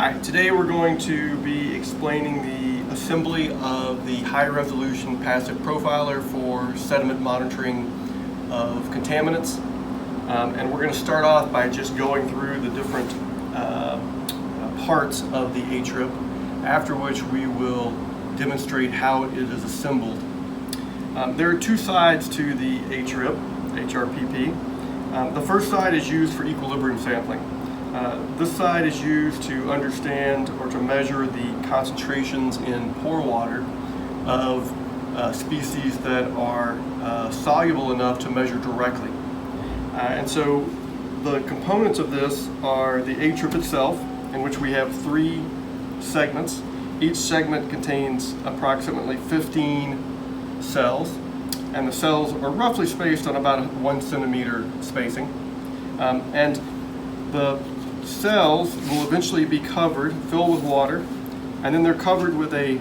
Hi, today we're going to be explaining the assembly of the high-resolution passive profiler for sediment monitoring of contaminants. And we're going to start off by just going through the different parts of the HRPP, after which we will demonstrate how it is assembled. There are two sides to the HRPP. The first side is used for equilibrium sampling. This side is used to understand or to measure the concentrations in pore water of species that are soluble enough to measure directly. And so the components of this are the HRPP itself, in which we have 3 segments. Each segment contains approximately 15 cells, and the cells are roughly spaced on about 1 centimeter spacing. And the cells will eventually be covered, filled with water, and then they're covered with a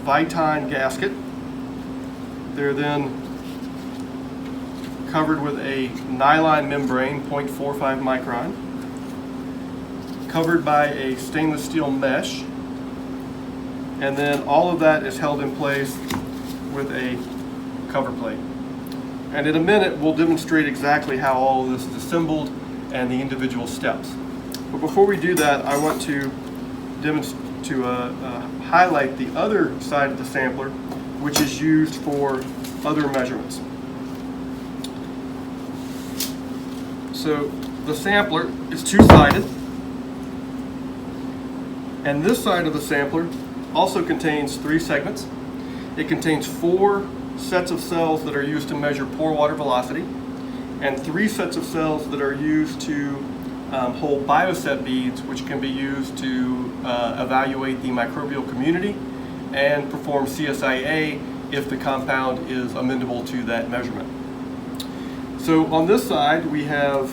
Viton gasket. They're then covered with a nylon membrane, 0.45 micron, covered by a stainless steel mesh, and then all of that is held in place with a cover plate. And in a minute, we'll demonstrate exactly how all of this is assembled and the individual steps. But before we do that, I want to highlight the other side of the sampler, which is used for other measurements. So the sampler is two-sided, and this side of the sampler also contains 3 segments. It contains 4 sets of cells that are used to measure pore water velocity, and 3 sets of cells that are used to hold bioset beads, which can be used to evaluate the microbial community and perform CSIA if the compound is amenable to that measurement. So on this side we have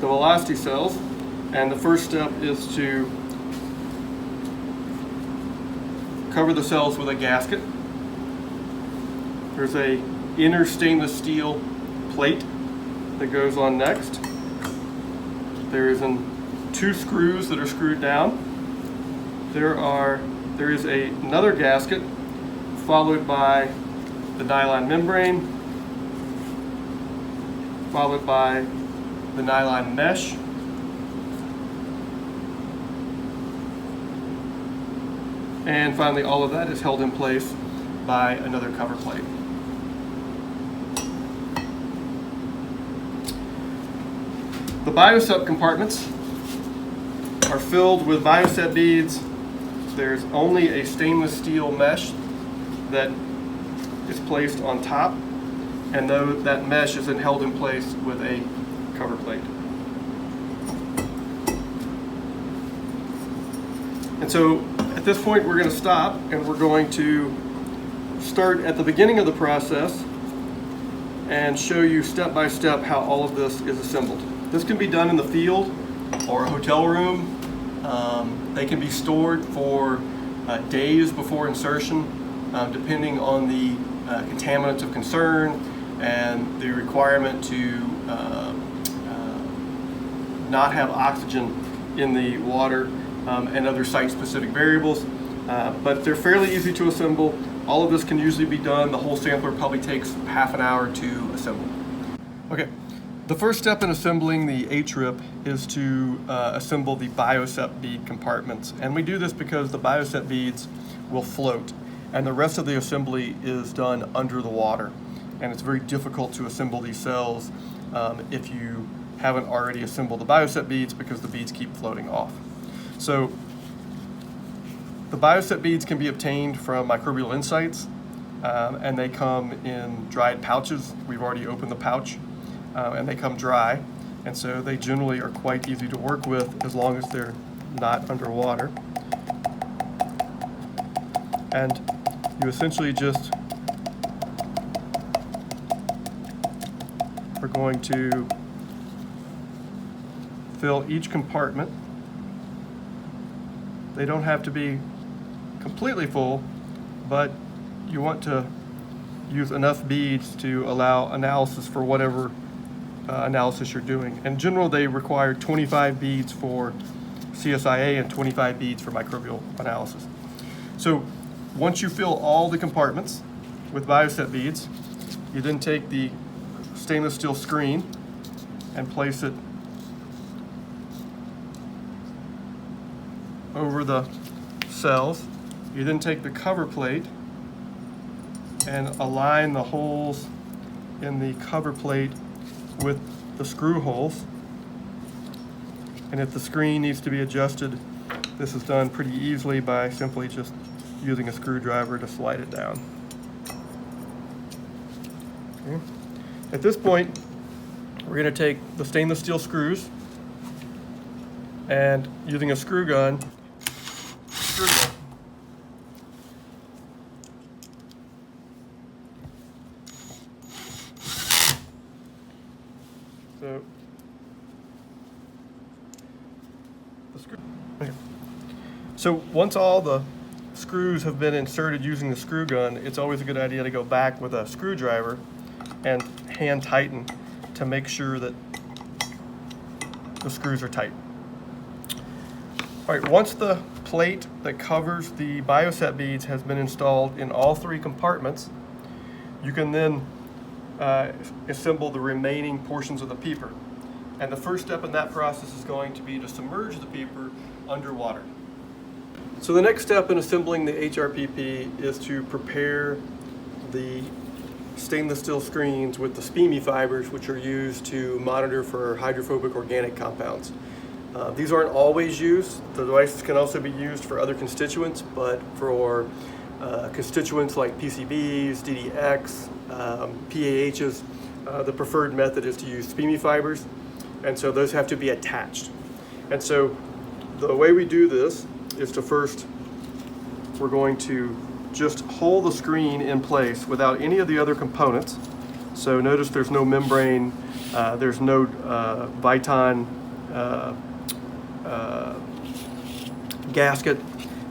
the velocity cells, and the first step is to cover the cells with a gasket. There's a inner stainless steel plate that goes on next. There is 2 screws that are screwed down. There is another gasket, followed by the nylon membrane, followed by the nylon mesh, and finally all of that is held in place by another cover plate. The bioset compartments are filled with bioset beads. There's only a stainless steel mesh that is placed on top, and that mesh is then held in place with a cover plate. And so at this point we're going to stop, and we're going to start at the beginning of the process and show you step by step how all of this is assembled. This can be done in the field or a hotel room. They can be stored for days before insertion, depending on the contaminants of concern and the requirement to not have oxygen in the water and other site-specific variables. But they're fairly easy to assemble. All of this can usually be done. The whole sampler probably takes half an hour to assemble. Okay. The first step in assembling the HRPP is to assemble the bioset bead compartments. And we do this because the bioset beads will float, and the rest of the assembly is done under the water. And it's very difficult to assemble these cells if you haven't already assembled the bioset beads, because the beads keep floating off. So the bioset beads can be obtained from Microbial Insights, and they come in dried pouches. We've already opened the pouch. And they come dry, and so they generally are quite easy to work with as long as they're not underwater. And you essentially just are going to fill each compartment. They don't have to be completely full, but you want to use enough beads to allow analysis for whatever analysis you're doing. In general, they require 25 beads for CSIA and 25 beads for microbial analysis. So once you fill all the compartments with bioset beads, you then take the stainless steel screen and place it over the cells. You then take the cover plate and align the holes in the cover plate with the screw holes. And if the screen needs to be adjusted, this is done pretty easily by simply just using a screwdriver to slide it down. Okay. At this point, we're going to take the stainless steel screws and using a screw gun, screw them. So the screw. Okay. So once all the screws have been inserted using the screw gun, it's always a good idea to go back with a screwdriver and hand tighten to make sure that the screws are tight. All right, once the plate that covers the bioset beads has been installed in all three compartments, you can then assemble the remaining portions of the peeper. And the first step in that process is going to be to submerge the peeper underwater. So the next step in assembling the HRPP is to prepare the stainless steel screens with the SPME fibers, which are used to monitor for hydrophobic organic compounds. These aren't always used. The devices can also be used for other constituents, but for constituents like PCBs, DDX, PAHs, the preferred method is to use SPME fibers, and so those have to be attached. And so the way we do this is to first, we're going to just hold the screen in place without any of the other components. So notice there's no membrane, there's no Viton gasket.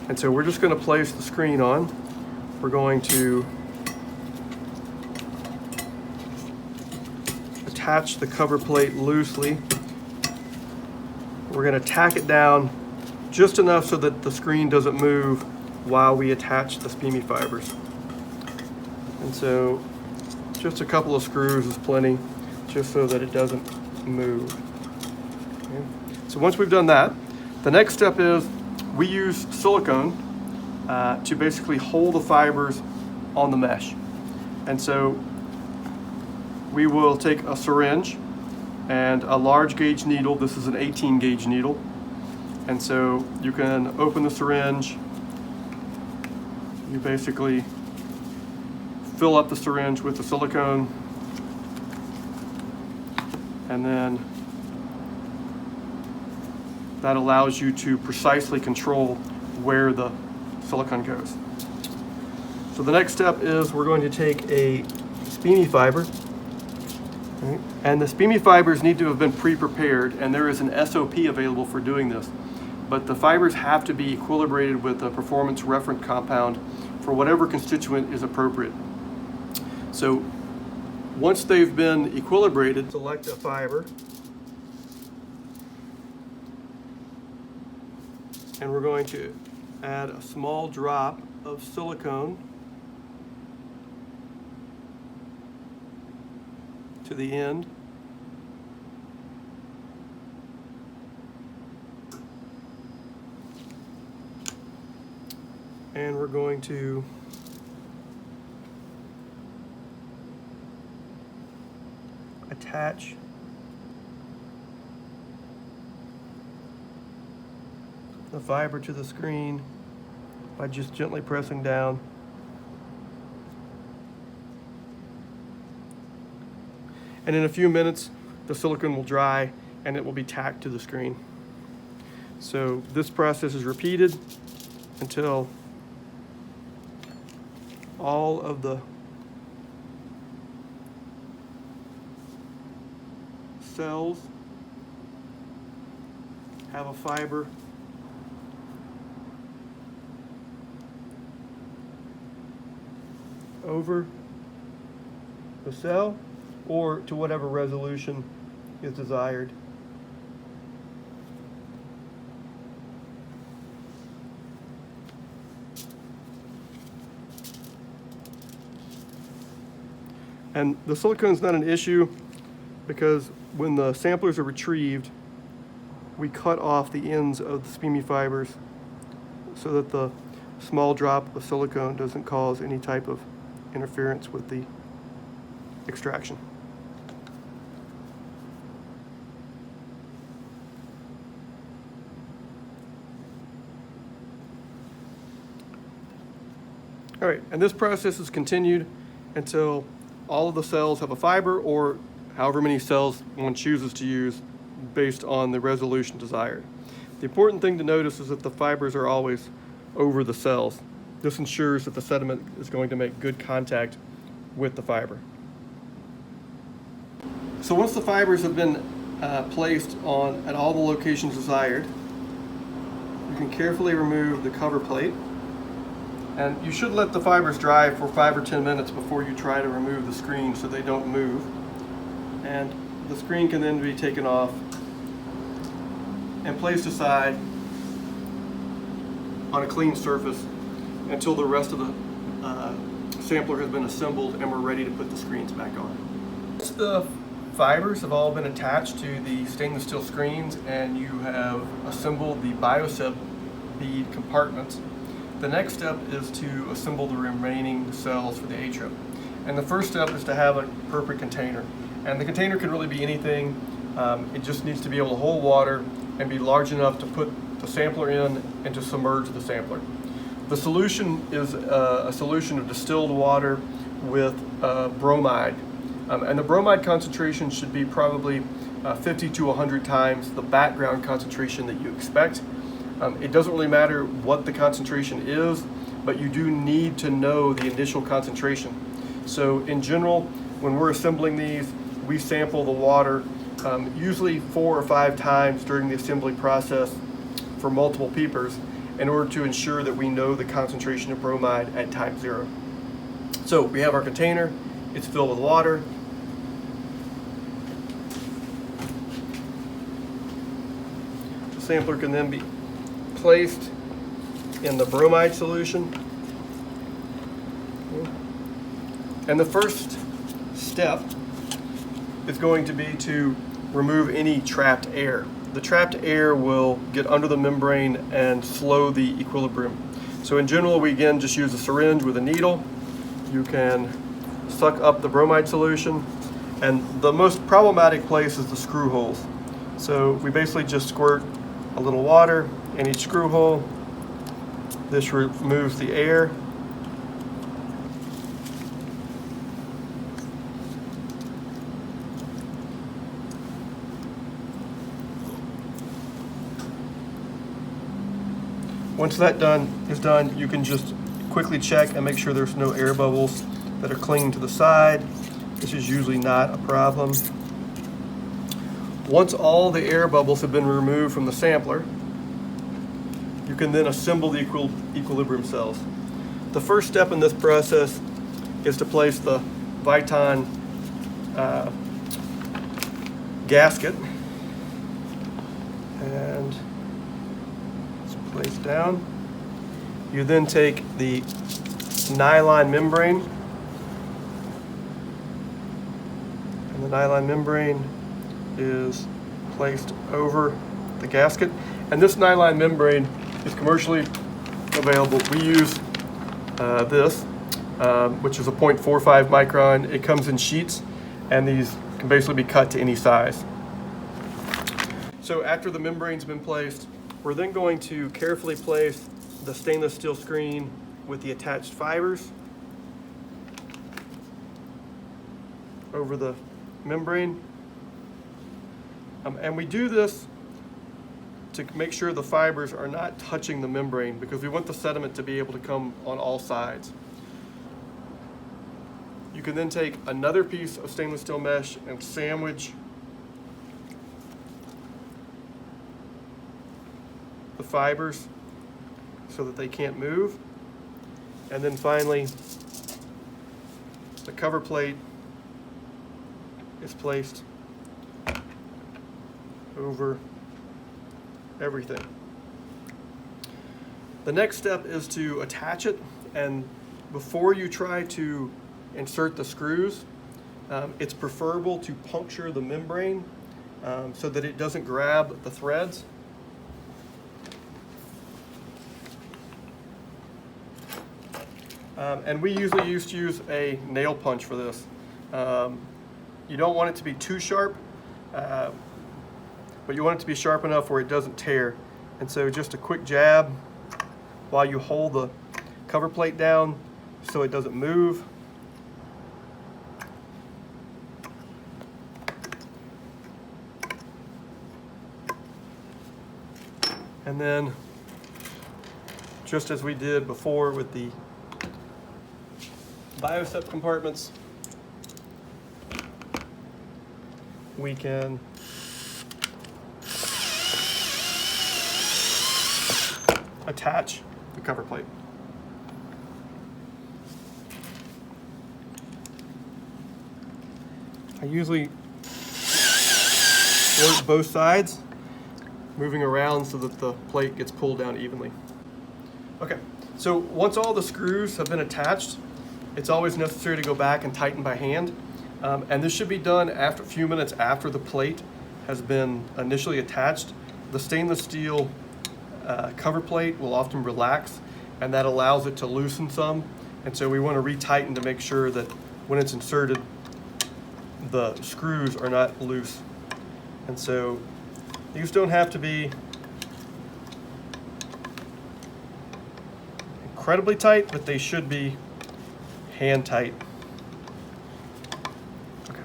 And so we're just going to place the screen on. We're going to attach the cover plate loosely. We're going to tack it down just enough so that the screen doesn't move while we attach the SPME fibers. And so just a couple of screws is plenty, just so that it doesn't move. Okay. So once we've done that, the next step is we use silicone to basically hold the fibers on the mesh. And so we will take a syringe and a large gauge needle. This is an 18 gauge needle. And so you can open the syringe, you basically fill up the syringe with the silicone, and then that allows you to precisely control where the silicone goes. So the next step is we're going to take a SPME fiber, right? And the SPME fibers need to have been pre-prepared, and there is an SOP available for doing this. But the fibers have to be equilibrated with a performance referent compound for whatever constituent is appropriate. So once they've been equilibrated, select a fiber, and we're going to add a small drop of silicone to the end. And we're going to attach the fiber to the screen by just gently pressing down. And in a few minutes, the silicone will dry and it will be tacked to the screen. So this process is repeated until all of the cells have a fiber over the cell or to whatever resolution is desired. And the silicone is not an issue because when the samplers are retrieved, we cut off the ends of the SPME fibers so that the small drop of silicone doesn't cause any type of interference with the extraction. All right, and this process is continued until all of the cells have a fiber, or however many cells one chooses to use based on the resolution desired. The important thing to notice is that the fibers are always over the cells. This ensures that the sediment is going to make good contact with the fiber. So once the fibers have been placed on at all the locations desired, you can carefully remove the cover plate. And you should let the fibers dry for 5 or 10 minutes before you try to remove the screen so they don't move. And the screen can then be taken off and placed aside on a clean surface until the rest of the sampler has been assembled and we're ready to put the screens back on. Once the fibers have all been attached to the stainless steel screens and you have assembled the bioseb bead compartments, the next step is to assemble the remaining cells for the HRPP. And the first step is to have a appropriate container. And the container can really be anything. It just needs to be able to hold water and be large enough to put the sampler in and to submerge the sampler. The solution is a solution of distilled water with bromide. And the bromide concentration should be probably 50 to 100 times the background concentration that you expect. It doesn't really matter what the concentration is, but you do need to know the initial concentration. So in general, when we're assembling these, we sample the water usually 4 or 5 times during the assembly process for multiple peepers in order to ensure that we know the concentration of bromide at time 0. So we have our container, it's filled with water. The sampler can then be placed in the bromide solution. And the first step is going to be to remove any trapped air. The trapped air will get under the membrane and slow the equilibrium. So in general, we again just use a syringe with a needle. You can suck up the bromide solution, and the most problematic place is the screw holes. So we basically just squirt a little water in each screw hole. This removes the air. Once that is done, you can just quickly check and make sure there's no air bubbles that are clinging to the side. This is usually not a problem. Once all the air bubbles have been removed from the sampler, you can then assemble the equilibrium cells. The first step in this process is to place the Viton gasket, and it's placed down. You then take the nylon membrane, and the nylon membrane is placed over the gasket. And this nylon membrane is commercially available. We use this, which is a 0.45 micron. It comes in sheets, and these can basically be cut to any size. So after the membrane's been placed, we're then going to carefully place the stainless steel screen with the attached fibers over the membrane. And we do this to make sure the fibers are not touching the membrane, because we want the sediment to be able to come on all sides. You can then take another piece of stainless steel mesh and sandwich the fibers so that they can't move. And then finally, the cover plate is placed over everything. The next step is to attach it, and before you try to insert the screws, It's preferable to puncture the membrane so that it doesn't grab the threads. And we usually used to use a nail punch for this. You don't want it to be too sharp, but you want it to be sharp enough where it doesn't tear. And so just a quick jab while you hold the cover plate down so it doesn't move. And then, just as we did before with the biosep compartments, we can attach the cover plate. I usually work both sides, moving around so that the plate gets pulled down evenly. Okay, so once all the screws have been attached, it's always necessary to go back and tighten by hand. And this should be done after a few minutes after the plate has been initially attached. The stainless steel cover plate will often relax, and that allows it to loosen some. And so we want to retighten to make sure that when it's inserted, the screws are not loose. And so these don't have to be incredibly tight, but they should be hand tight. Okay.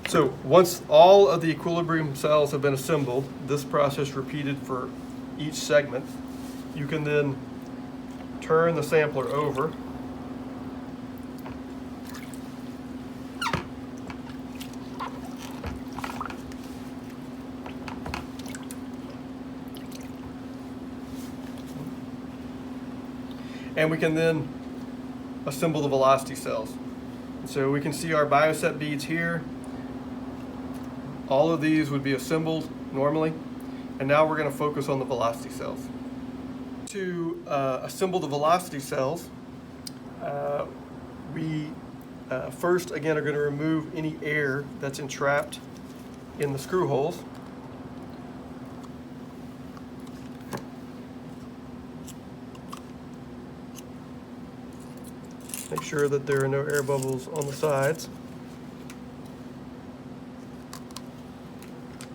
So once all of the equilibrium cells have been assembled, this process repeated for each segment, you can then turn the sampler over . And we can then assemble the velocity cells. So we can see our biosep beads here. All of these would be assembled normally. And now we're going to focus on the velocity cells. To assemble the velocity cells, we first again are going to remove any air that's entrapped in the screw holes. Make sure that there are no air bubbles on the sides.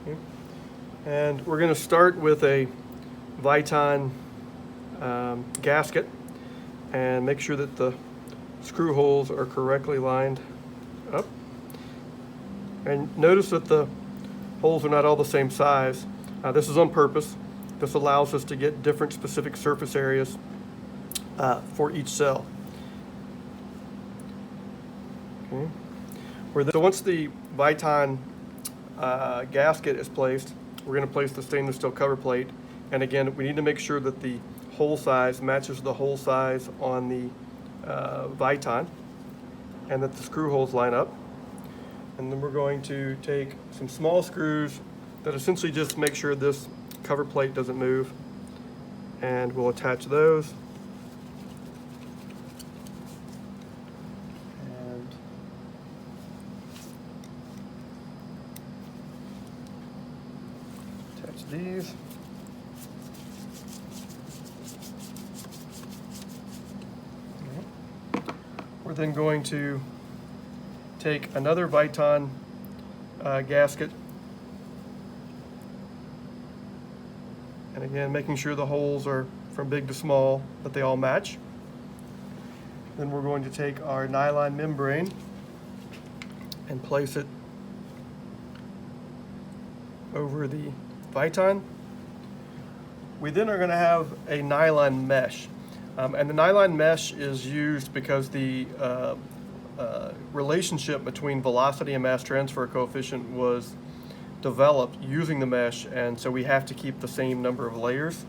Okay. And we're going to start with a Viton gasket and make sure that the screw holes are correctly lined up. And notice that the holes are not all the same size. This is on purpose. This allows us to get different specific surface areas for each cell. Okay. So once the Viton gasket is placed, we're going to place the stainless steel cover plate. And again, we need to make sure that the hole size matches the hole size on the Viton and that the screw holes line up. And then we're going to take some small screws that essentially just make sure this cover plate doesn't move. And we'll attach those. Attach these. We're then going to take another Viton gasket, and again making sure the holes are from big to small, that they all match. Then we're going to take our nylon membrane and place it over the Viton. We then are going to have a nylon mesh. And the nylon mesh is used because the relationship between velocity and mass transfer coefficient was developed using the mesh, and so we have to keep the same number of layers.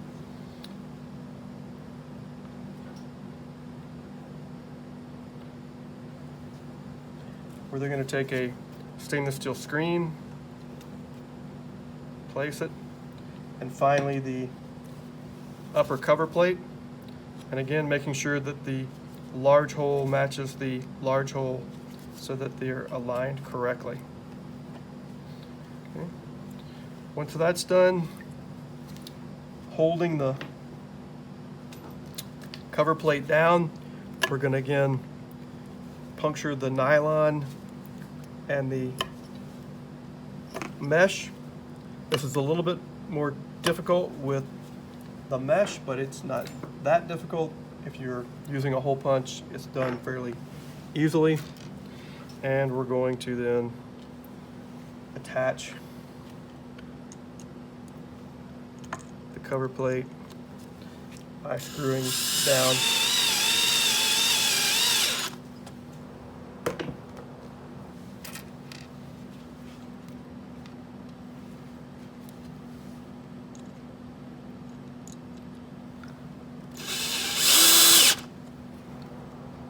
We're then going to take a stainless steel screen, place it, and finally the upper cover plate. And again, making sure that the large hole matches the large hole so that they're aligned correctly. Okay. Once that's done, holding the cover plate down, we're going to again puncture the nylon and the mesh. This is a little bit more difficult with the mesh, but it's not that difficult. If you're using a hole punch, it's done fairly easily. And we're going to then attach the cover plate by screwing down.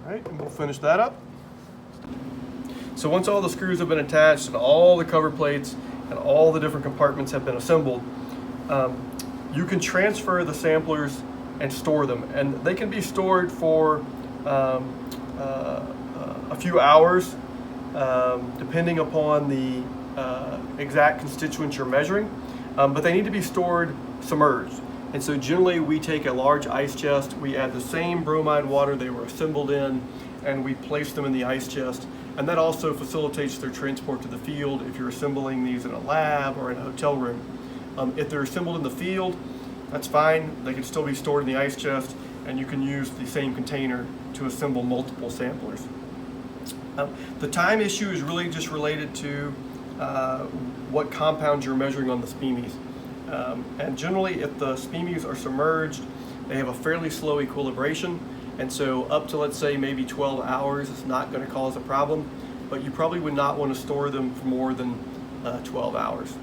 All right, and we'll finish that up. So once all the screws have been attached and all the cover plates and all the different compartments have been assembled, you can transfer the samplers and store them. And they can be stored for a few hours, depending upon the exact constituents you're measuring, but they need to be stored submerged. And so generally we take a large ice chest, we add the same bromide water they were assembled in, and we place them in the ice chest. And that also facilitates their transport to the field if you're assembling these in a lab or in a hotel room. If they're assembled in the field, that's fine. They can still be stored in the ice chest, and you can use the same container to assemble multiple samplers. The time issue is really just related to what compounds you're measuring on the SPMEs. And generally, if the SPMEs are submerged, they have a fairly slow equilibration. And so up to, let's say, maybe 12 hours, it's not going to cause a problem, but you probably would not want to store them for more than 12 hours.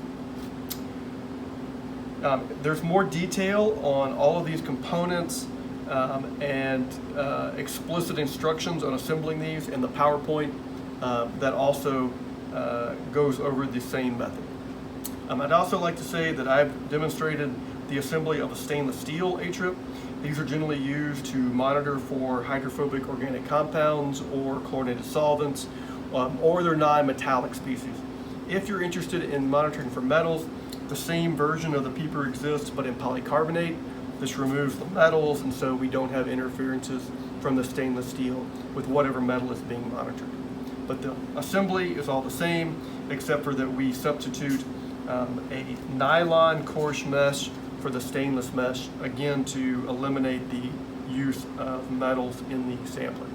There's more detail on all of these components and explicit instructions on assembling these in the PowerPoint that also goes over the same method. I'd also like to say that I've demonstrated the assembly of a stainless steel HRIP. These are generally used to monitor for hydrophobic organic compounds or chlorinated solvents, or their non-metallic species. If you're interested in monitoring for metals, the same version of the peeper exists, but in polycarbonate. This removes the metals, and so we don't have interferences from the stainless steel with whatever metal is being monitored. But the assembly is all the same, except for that we substitute a nylon coarse mesh for the stainless mesh, again to eliminate the use of metals in the sampling.